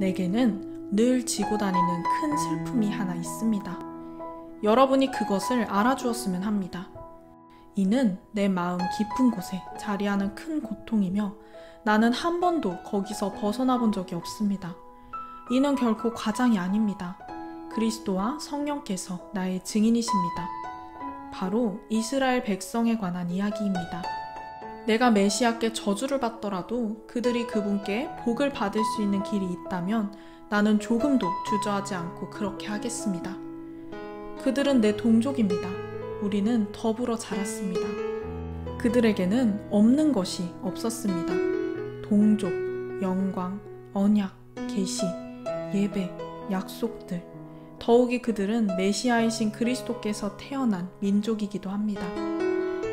내게는 늘 지고 다니는 큰 슬픔이 하나 있습니다. 여러분이 그것을 알아주었으면 합니다. 이는 내 마음 깊은 곳에 자리하는 큰 고통이며 나는 한 번도 거기서 벗어나 본 적이 없습니다. 이는 결코 과장이 아닙니다. 그리스도와 성령께서 나의 증인이십니다. 바로 이스라엘 백성에 관한 이야기입니다. 내가 메시아께 저주를 받더라도 그들이 그분께 복을 받을 수 있는 길이 있다면 나는 조금도 주저하지 않고 그렇게 하겠습니다. 그들은 내 동족입니다. 우리는 더불어 자랐습니다. 그들에게는 없는 것이 없었습니다. 동족, 영광, 언약, 계시, 예배, 약속들. 더욱이 그들은 메시아이신 그리스도께서 태어난 민족이기도 합니다.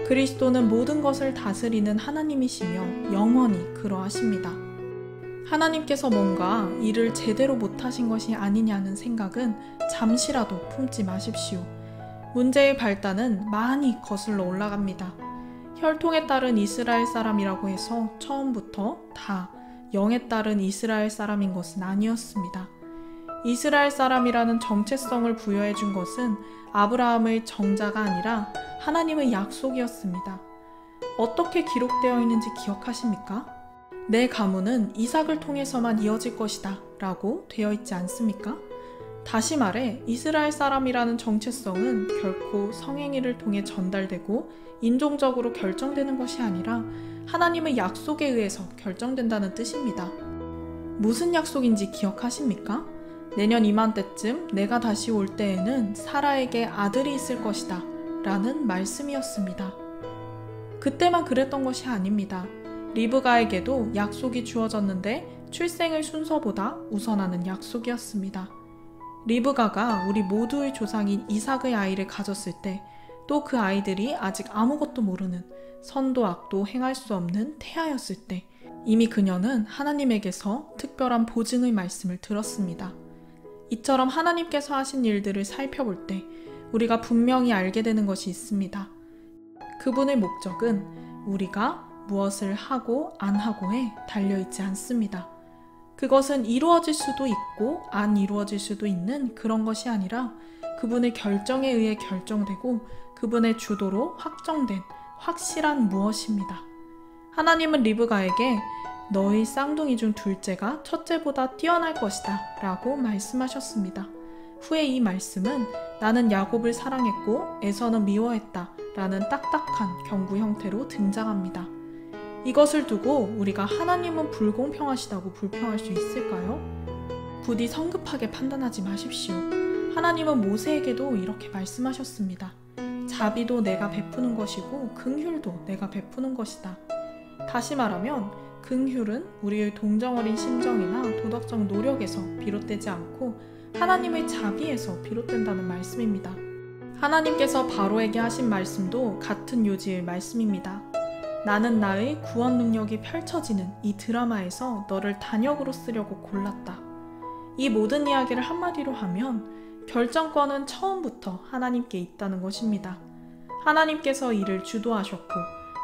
그리스도는 모든 것을 다스리는 하나님이시며 영원히 그러하십니다. 하나님께서 뭔가 일을 제대로 못하신 것이 아니냐는 생각은 잠시라도 품지 마십시오. 문제의 발단은 많이 거슬러 올라갑니다. 혈통에 따른 이스라엘 사람이라고 해서 처음부터 다 영에 따른 이스라엘 사람인 것은 아니었습니다. 이스라엘 사람이라는 정체성을 부여해 준 것은 아브라함의 정자가 아니라 하나님의 약속이었습니다. 어떻게 기록되어 있는지 기억하십니까? 내 가문은 이삭을 통해서만 이어질 것이다 라고 되어 있지 않습니까? 다시 말해 이스라엘 사람이라는 정체성은 결코 성행위를 통해 전달되고 인종적으로 결정되는 것이 아니라 하나님의 약속에 의해서 결정된다는 뜻입니다. 무슨 약속인지 기억하십니까? 내년 이맘때쯤 내가 다시 올 때에는 사라에게 아들이 있을 것이다 라는 말씀이었습니다. 그때만 그랬던 것이 아닙니다. 리브가에게도 약속이 주어졌는데 출생의 순서보다 우선하는 약속이었습니다. 리브가가 우리 모두의 조상인 이삭의 아이를 가졌을 때 또 그 아이들이 아직 아무것도 모르는 선도 악도 행할 수 없는 태아였을 때 이미 그녀는 하나님에게서 특별한 보증의 말씀을 들었습니다. 이처럼 하나님께서 하신 일들을 살펴볼 때 우리가 분명히 알게 되는 것이 있습니다. 그분의 목적은 우리가 무엇을 하고 안 하고에 달려있지 않습니다. 그것은 이루어질 수도 있고 안 이루어질 수도 있는 그런 것이 아니라 그분의 결정에 의해 결정되고 그분의 주도로 확정된 확실한 무엇입니다. 하나님은 리브가에게 너희 쌍둥이 중 둘째가 첫째보다 뛰어날 것이다 라고 말씀하셨습니다. 후에 이 말씀은 나는 야곱을 사랑했고 에서는 미워했다 라는 딱딱한 경고 형태로 등장합니다. 이것을 두고 우리가 하나님은 불공평하시다고 불평할 수 있을까요? 부디 성급하게 판단하지 마십시오. 하나님은 모세에게도 이렇게 말씀하셨습니다. 자비도 내가 베푸는 것이고 긍휼도 내가 베푸는 것이다. 다시 말하면 긍휼은 우리의 동정어린 심정이나 도덕적 노력에서 비롯되지 않고 하나님의 자비에서 비롯된다는 말씀입니다. 하나님께서 바로에게 하신 말씀도 같은 요지의 말씀입니다. 나는 나의 구원 능력이 펼쳐지는 이 드라마에서 너를 단역으로 쓰려고 골랐다. 이 모든 이야기를 한마디로 하면 결정권은 처음부터 하나님께 있다는 것입니다. 하나님께서 일을 주도하셨고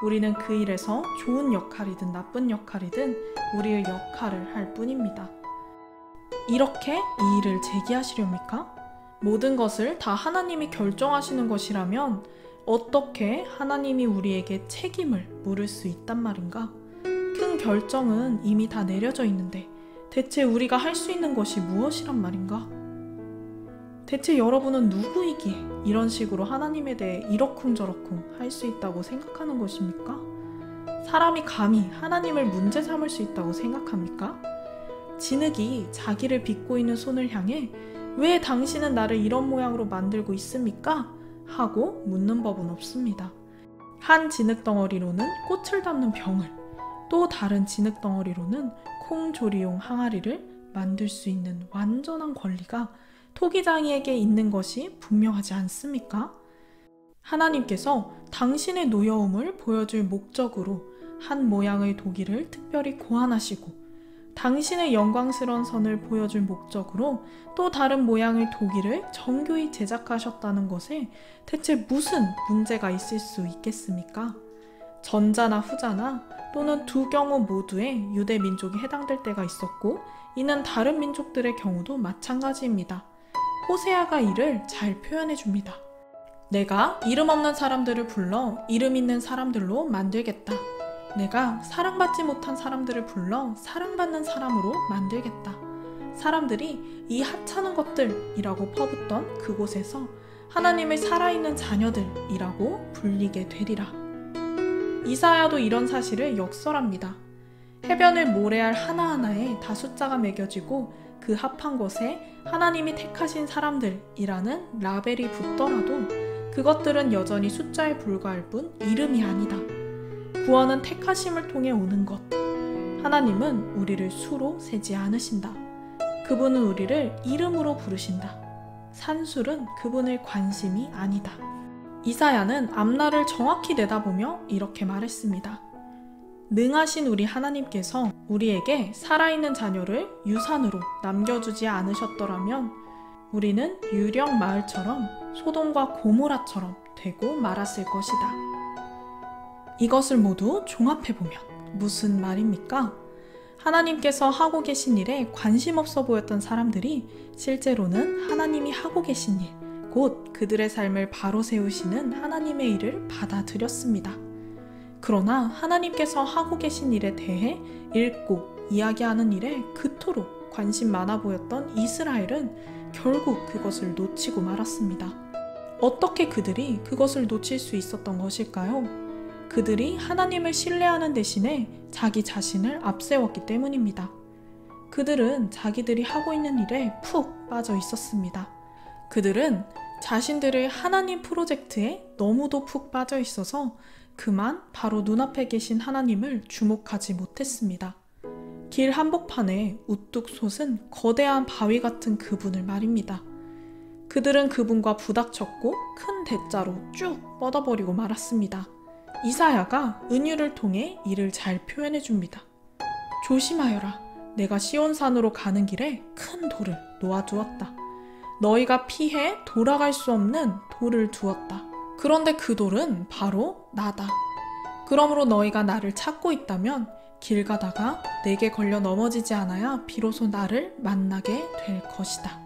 우리는 그 일에서 좋은 역할이든 나쁜 역할이든 우리의 역할을 할 뿐입니다. 이렇게 이 일을 제기하시렵니까? 모든 것을 다 하나님이 결정하시는 것이라면 어떻게 하나님이 우리에게 책임을 물을 수 있단 말인가? 큰 결정은 이미 다 내려져 있는데 대체 우리가 할 수 있는 것이 무엇이란 말인가? 대체 여러분은 누구이기에 이런 식으로 하나님에 대해 이러쿵저러쿵 할 수 있다고 생각하는 것입니까? 사람이 감히 하나님을 문제 삼을 수 있다고 생각합니까? 진흙이 자기를 빚고 있는 손을 향해 왜 당신은 나를 이런 모양으로 만들고 있습니까? 하고 묻는 법은 없습니다. 한 진흙덩어리로는 꽃을 담는 병을, 또 다른 진흙덩어리로는 콩조리용 항아리를 만들 수 있는 완전한 권리가 토기장이에게 있는 것이 분명하지 않습니까? 하나님께서 당신의 노여움을 보여줄 목적으로 한 모양의 도기를 특별히 고안하시고 당신의 영광스러운 선을 보여줄 목적으로 또 다른 모양의 도기를 정교히 제작하셨다는 것에 대체 무슨 문제가 있을 수 있겠습니까? 전자나 후자나 또는 두 경우 모두에 유대 민족이 해당될 때가 있었고, 이는 다른 민족들의 경우도 마찬가지입니다. 호세아가 이를 잘 표현해 줍니다. 내가 이름 없는 사람들을 불러 이름 있는 사람들로 만들겠다. 내가 사랑받지 못한 사람들을 불러 사랑받는 사람으로 만들겠다. 사람들이 이 하찮은 것들이라고 퍼붓던 그곳에서 하나님의 살아있는 자녀들이라고 불리게 되리라. 이사야도 이런 사실을 역설합니다. 해변을 모래알 하나하나에 다 숫자가 매겨지고 그 합한 것에 하나님이 택하신 사람들이라는 라벨이 붙더라도 그것들은 여전히 숫자에 불과할 뿐 이름이 아니다. 구원은 택하심을 통해 오는 것. 하나님은 우리를 수로 세지 않으신다. 그분은 우리를 이름으로 부르신다. 산술은 그분의 관심이 아니다. 이사야는 앞날을 정확히 내다보며 이렇게 말했습니다. 능하신 우리 하나님께서 우리에게 살아있는 자녀를 유산으로 남겨주지 않으셨더라면 우리는 유령 마을처럼 소돔과 고모라처럼 되고 말았을 것이다. 이것을 모두 종합해보면 무슨 말입니까? 하나님께서 하고 계신 일에 관심 없어 보였던 사람들이 실제로는 하나님이 하고 계신 일, 곧 그들의 삶을 바로 세우시는 하나님의 일을 받아들였습니다. 그러나 하나님께서 하고 계신 일에 대해 읽고 이야기하는 일에 그토록 관심 많아 보였던 이스라엘은 결국 그것을 놓치고 말았습니다. 어떻게 그들이 그것을 놓칠 수 있었던 것일까요? 그들이 하나님을 신뢰하는 대신에 자기 자신을 앞세웠기 때문입니다. 그들은 자기들이 하고 있는 일에 푹 빠져 있었습니다. 그들은 자신들의 하나님 프로젝트에 너무도 푹 빠져 있어서 그만 바로 눈앞에 계신 하나님을 주목하지 못했습니다. 길 한복판에 우뚝 솟은 거대한 바위 같은 그분을 말입니다. 그들은 그분과 부닥쳤고 큰 대자로 쭉 뻗어버리고 말았습니다. 이사야가 은유를 통해 이를 잘 표현해 줍니다. 조심하여라. 내가 시온산으로 가는 길에 큰 돌을 놓아두었다. 너희가 피해 돌아갈 수 없는 돌을 두었다. 그런데 그 돌은 바로 나다. 그러므로 너희가 나를 찾고 있다면 길 가다가 내게 걸려 넘어지지 않아야 비로소 나를 만나게 될 것이다.